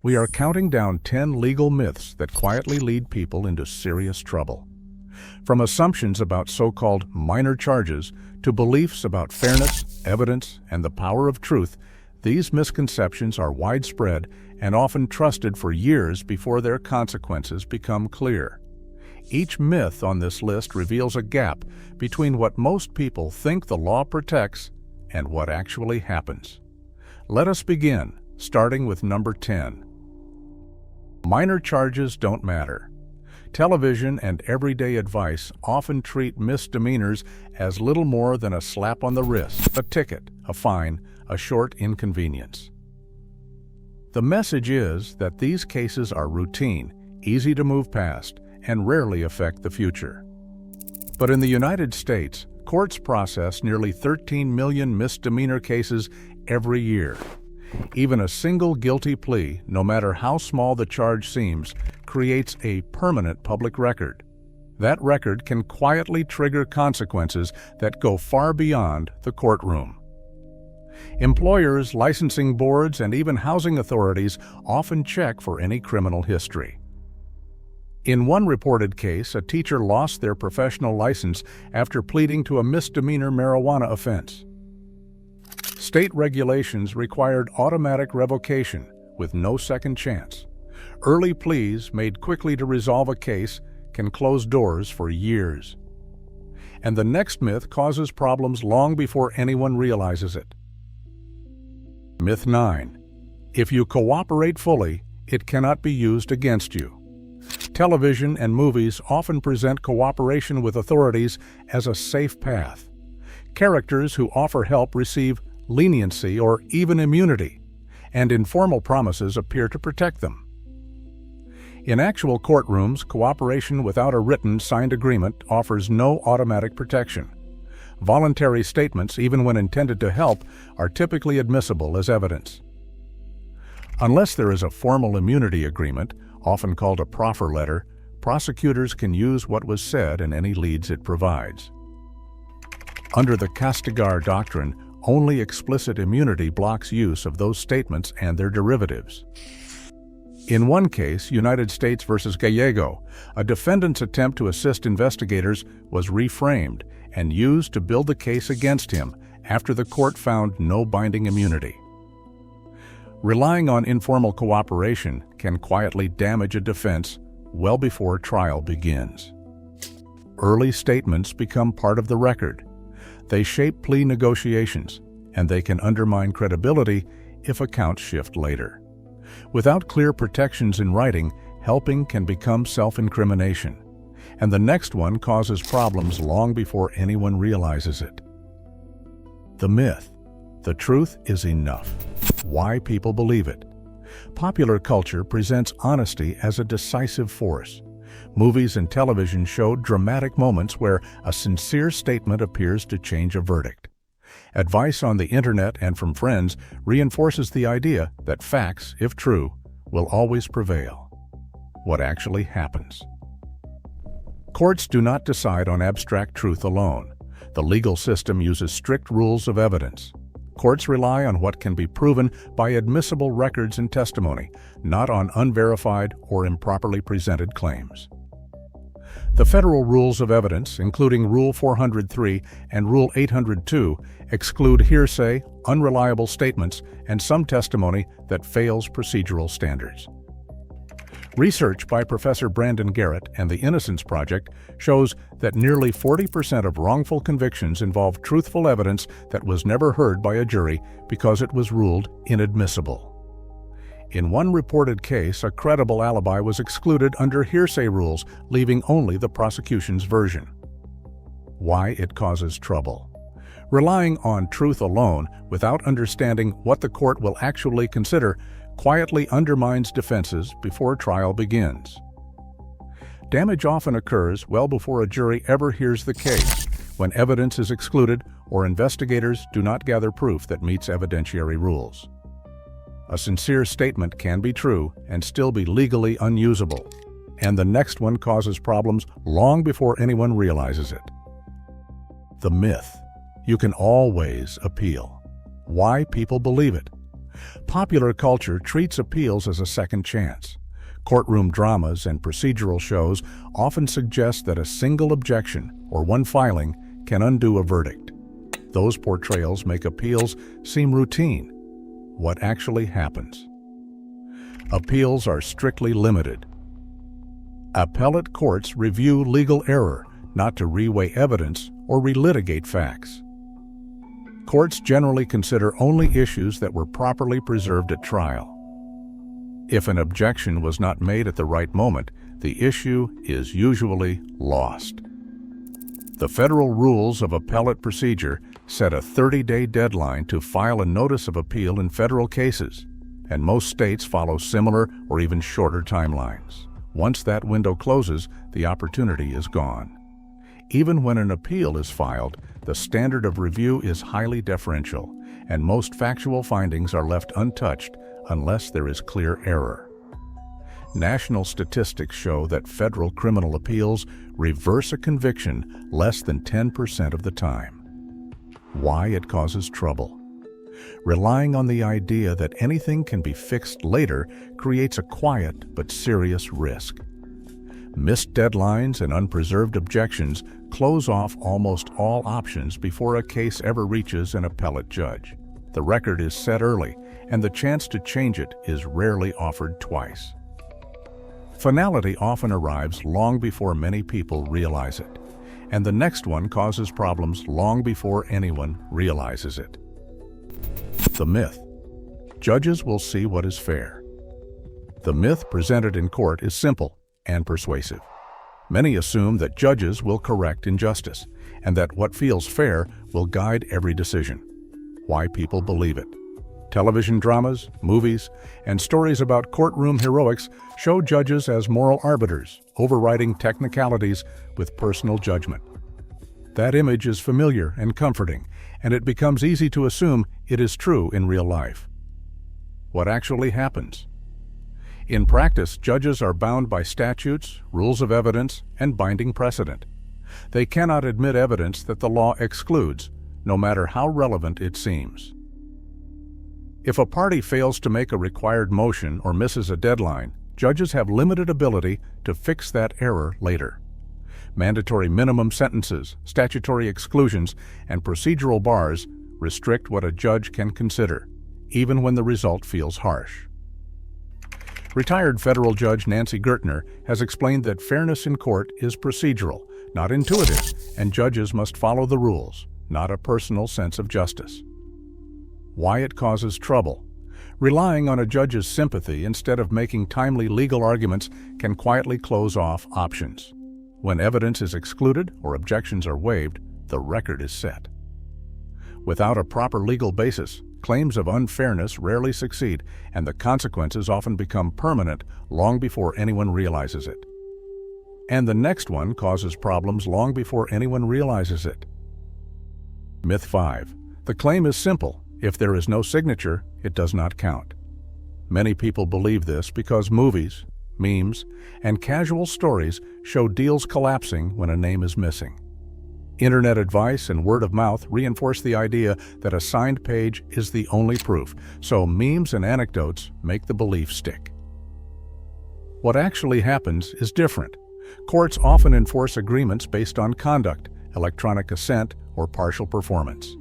We are counting down 10 legal myths that quietly lead people into serious trouble. From assumptions about so-called minor charges to beliefs about fairness, evidence, and the power of truth, these misconceptions are widespread and often trusted for years before their consequences become clear. Each myth on this list reveals a gap between what most people think the law protects and what actually happens. Let us begin, starting with number 10. Minor charges don't matter. Television and everyday advice often treat misdemeanors as little more than a slap on the wrist, a ticket, a fine, a short inconvenience. The message is that these cases are routine, easy to move past, and rarely affect the future. But in the United States, courts process nearly 13 million misdemeanor cases every year. Even a single guilty plea, no matter how small the charge seems, creates a permanent public record. That record can quietly trigger consequences that go far beyond the courtroom. Employers, licensing boards, and even housing authorities often check for any criminal history. In one reported case, a teacher lost their professional license after pleading to a misdemeanor marijuana offense. State regulations required automatic revocation with no second chance. Early pleas made quickly to resolve a case can close doors for years. And the next myth causes problems long before anyone realizes it. Myth 9. If you cooperate fully, it cannot be used against you. Television and movies often present cooperation with authorities as a safe path. Characters who offer help receive leniency or even immunity, and informal promises appear to protect them. In actual courtrooms, cooperation without a written, signed agreement offers no automatic protection. Voluntary statements, even when intended to help, are typically admissible as evidence. Unless there is a formal immunity agreement, often called a proffer letter, prosecutors can use what was said and any leads it provides. Under the Castigar doctrine, only explicit immunity blocks use of those statements and their derivatives. In one case, United States v. Gallego, a defendant's attempt to assist investigators was reframed and used to build the case against him after the court found no binding immunity. Relying on informal cooperation can quietly damage a defense well before trial begins. Early statements become part of the record. They shape plea negotiations, and they can undermine credibility if accounts shift later. Without clear protections in writing, helping can become self-incrimination, and the next one causes problems long before anyone realizes it. The myth: the truth is enough. Why people believe it. Popular culture presents honesty as a decisive force. Movies and television show dramatic moments where a sincere statement appears to change a verdict. Advice on the internet and from friends reinforces the idea that facts, if true, will always prevail. What actually happens? Courts do not decide on abstract truth alone. The legal system uses strict rules of evidence. Courts rely on what can be proven by admissible records and testimony, not on unverified or improperly presented claims. The federal rules of evidence, including Rule 403 and Rule 802, exclude hearsay, unreliable statements, and some testimony that fails procedural standards. Research by Professor Brandon Garrett and the Innocence Project shows that nearly 40% of wrongful convictions involve truthful evidence that was never heard by a jury because it was ruled inadmissible. In one reported case, a credible alibi was excluded under hearsay rules, leaving only the prosecution's version. Why it causes trouble. Relying on truth alone without understanding what the court will actually consider quietly undermines defenses before trial begins. Damage often occurs well before a jury ever hears the case, when evidence is excluded or investigators do not gather proof that meets evidentiary rules. A sincere statement can be true and still be legally unusable, and the next one causes problems long before anyone realizes it. The myth: you can always appeal. Why people believe it. Popular culture treats appeals as a second chance. Courtroom dramas and procedural shows often suggest that a single objection or one filing can undo a verdict. Those portrayals make appeals seem routine. What actually happens? Appeals are strictly limited. Appellate courts review legal error, not to reweigh evidence or relitigate facts. Courts generally consider only issues that were properly preserved at trial. If an objection was not made at the right moment, the issue is usually lost. The federal rules of appellate procedure set a 30-day deadline to file a notice of appeal in federal cases, and most states follow similar or even shorter timelines. Once that window closes, the opportunity is gone. Even when an appeal is filed, the standard of review is highly deferential, and most factual findings are left untouched unless there is clear error. National statistics show that federal criminal appeals reverse a conviction less than 10% of the time. Why it causes trouble? Relying on the idea that anything can be fixed later creates a quiet but serious risk. Missed deadlines and unpreserved objections close off almost all options before a case ever reaches an appellate judge. The record is set early, and the chance to change it is rarely offered twice. Finality often arrives long before many people realize it, and the next one causes problems long before anyone realizes it. The myth. Judges will see what is fair. The myth presented in court is simple and persuasive. Many assume that judges will correct injustice, and that what feels fair will guide every decision. Why people believe it. Television dramas, movies, and stories about courtroom heroics show judges as moral arbiters, overriding technicalities with personal judgment. That image is familiar and comforting, and it becomes easy to assume it is true in real life. What actually happens? In practice, judges are bound by statutes, rules of evidence, and binding precedent. They cannot admit evidence that the law excludes, no matter how relevant it seems. If a party fails to make a required motion or misses a deadline, judges have limited ability to fix that error later. Mandatory minimum sentences, statutory exclusions, and procedural bars restrict what a judge can consider, even when the result feels harsh. Retired federal judge Nancy Gertner has explained that fairness in court is procedural, not intuitive, and judges must follow the rules, not a personal sense of justice. Why it causes trouble. Relying on a judge's sympathy instead of making timely legal arguments can quietly close off options. When evidence is excluded or objections are waived, the record is set. Without a proper legal basis, claims of unfairness rarely succeed, and the consequences often become permanent long before anyone realizes it. And the next one causes problems long before anyone realizes it. Myth 5. The claim is simple. If there is no signature, it does not count. Many people believe this because movies, memes, and casual stories show deals collapsing when a name is missing. Internet advice and word of mouth reinforce the idea that a signed page is the only proof, so memes and anecdotes make the belief stick. What actually happens is different. Courts often enforce agreements based on conduct, electronic assent, or partial performance.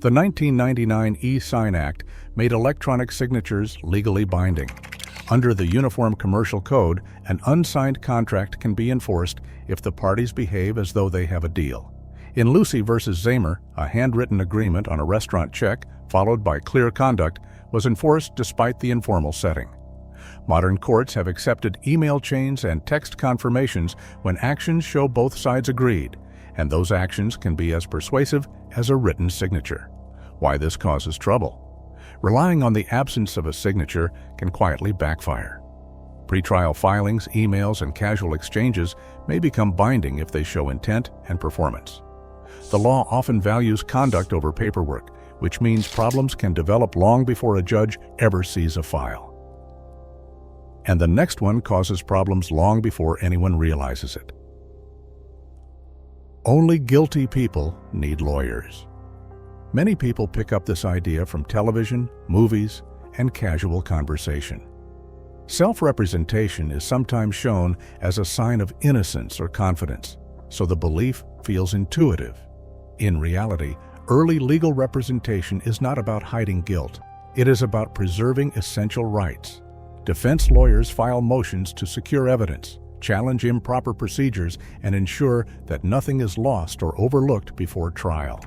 The 1999 E-Sign Act made electronic signatures legally binding. Under the Uniform Commercial Code, an unsigned contract can be enforced if the parties behave as though they have a deal. In Lucy v. Zamer, a handwritten agreement on a restaurant check, followed by clear conduct, was enforced despite the informal setting. Modern courts have accepted email chains and text confirmations when actions show both sides agreed, and those actions can be as persuasive as a written signature. Why this causes trouble? Relying on the absence of a signature can quietly backfire. Pretrial filings, emails, and casual exchanges may become binding if they show intent and performance. The law often values conduct over paperwork, which means problems can develop long before a judge ever sees a file. And the next one causes problems long before anyone realizes it. Only guilty people need lawyers. Many people pick up this idea from television, movies, and casual conversation. Self-representation is sometimes shown as a sign of innocence or confidence, so the belief feels intuitive. In reality, early legal representation is not about hiding guilt. It is about preserving essential rights. Defense lawyers file motions to secure evidence, challenge improper procedures, and ensure that nothing is lost or overlooked before trial.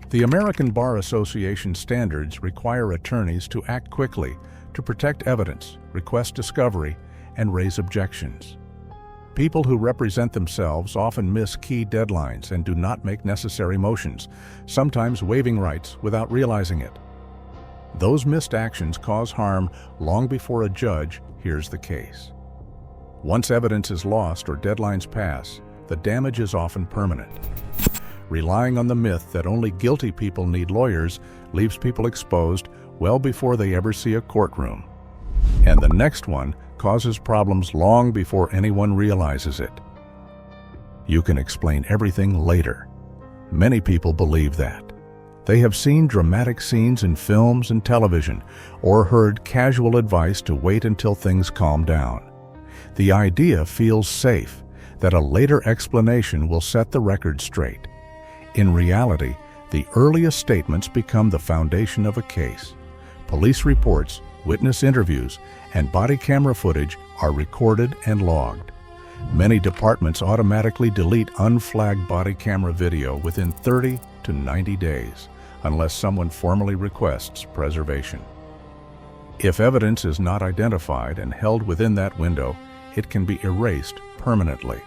The American Bar Association standards require attorneys to act quickly to protect evidence, request discovery, and raise objections. People who represent themselves often miss key deadlines and do not make necessary motions, sometimes waiving rights without realizing it. Those missed actions cause harm long before a judge hears the case. Once evidence is lost or deadlines pass, the damage is often permanent. Relying on the myth that only guilty people need lawyers leaves people exposed well before they ever see a courtroom. And the next one causes problems long before anyone realizes it. You can explain everything later. Many people believe that. They have seen dramatic scenes in films and television, or heard casual advice to wait until things calm down. The idea feels safe, that a later explanation will set the record straight. In reality, the earliest statements become the foundation of a case. Police reports, witness interviews, and body camera footage are recorded and logged. Many departments automatically delete unflagged body camera video within 30 to 90 days, unless someone formally requests preservation. If evidence is not identified and held within that window, it can be erased permanently.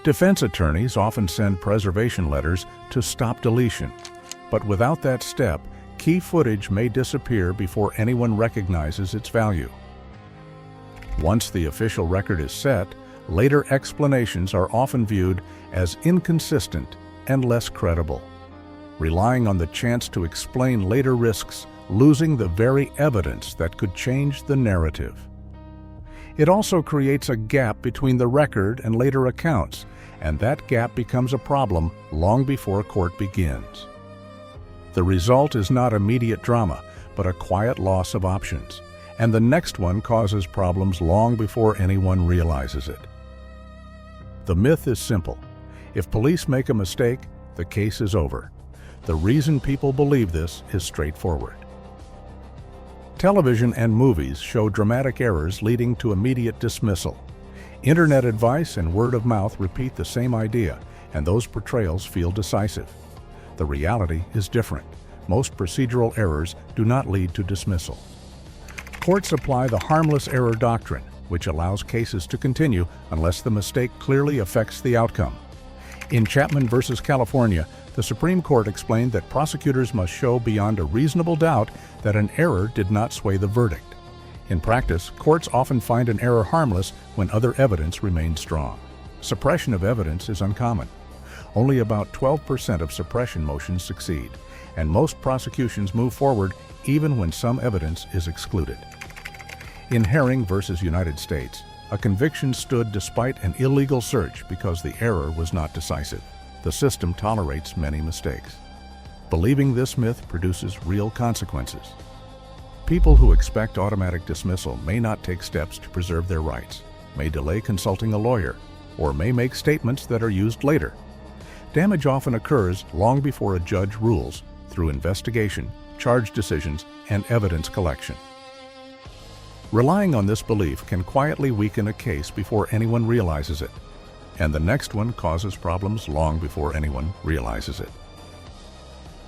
Defense attorneys often send preservation letters to stop deletion, but without that step, key footage may disappear before anyone recognizes its value. Once the official record is set, later explanations are often viewed as inconsistent and less credible. Relying on the chance to explain later risks losing the very evidence that could change the narrative. It also creates a gap between the record and later accounts, and that gap becomes a problem long before court begins. The result is not immediate drama, but a quiet loss of options, and the next one causes problems long before anyone realizes it. The myth is simple. If police make a mistake, the case is over. The reason people believe this is straightforward. Television and movies show dramatic errors leading to immediate dismissal. Internet advice and word of mouth repeat the same idea, and those portrayals feel decisive. The reality is different. Most procedural errors do not lead to dismissal. Courts apply the harmless error doctrine, which allows cases to continue unless the mistake clearly affects the outcome. In Chapman v. California, the Supreme Court explained that prosecutors must show beyond a reasonable doubt that an error did not sway the verdict. In practice, courts often find an error harmless when other evidence remains strong. Suppression of evidence is uncommon. Only about 12% of suppression motions succeed, and most prosecutions move forward even when some evidence is excluded. In Herring v. United States, a conviction stood despite an illegal search because the error was not decisive. The system tolerates many mistakes. Believing this myth produces real consequences. People who expect automatic dismissal may not take steps to preserve their rights, may delay consulting a lawyer, or may make statements that are used later. Damage often occurs long before a judge rules through investigation, charge decisions, and evidence collection. Relying on this belief can quietly weaken a case before anyone realizes it, and the next one causes problems long before anyone realizes it.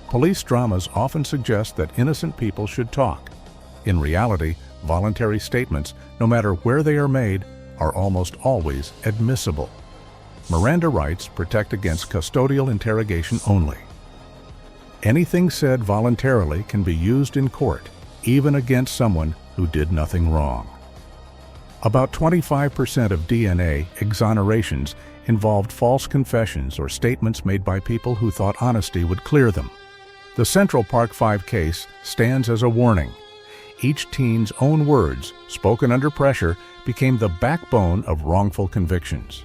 Police dramas often suggest that innocent people should talk. In reality, voluntary statements, no matter where they are made, are almost always admissible. Miranda rights protect against custodial interrogation only. Anything said voluntarily can be used in court, even against someone who did nothing wrong. About 25% of DNA exonerations involved false confessions or statements made by people who thought honesty would clear them. The Central Park 5 case stands as a warning. Each teen's own words, spoken under pressure, became the backbone of wrongful convictions.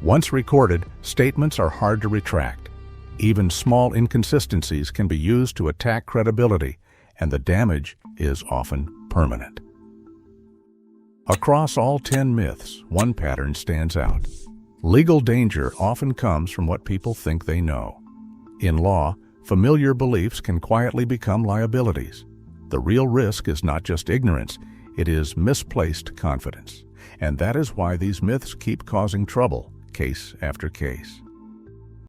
Once recorded, statements are hard to retract. Even small inconsistencies can be used to attack credibility, and the damage is often permanent. Across all 10 myths, one pattern stands out. Legal danger often comes from what people think they know. In law, familiar beliefs can quietly become liabilities. The real risk is not just ignorance, it is misplaced confidence. And that is why these myths keep causing trouble, case after case.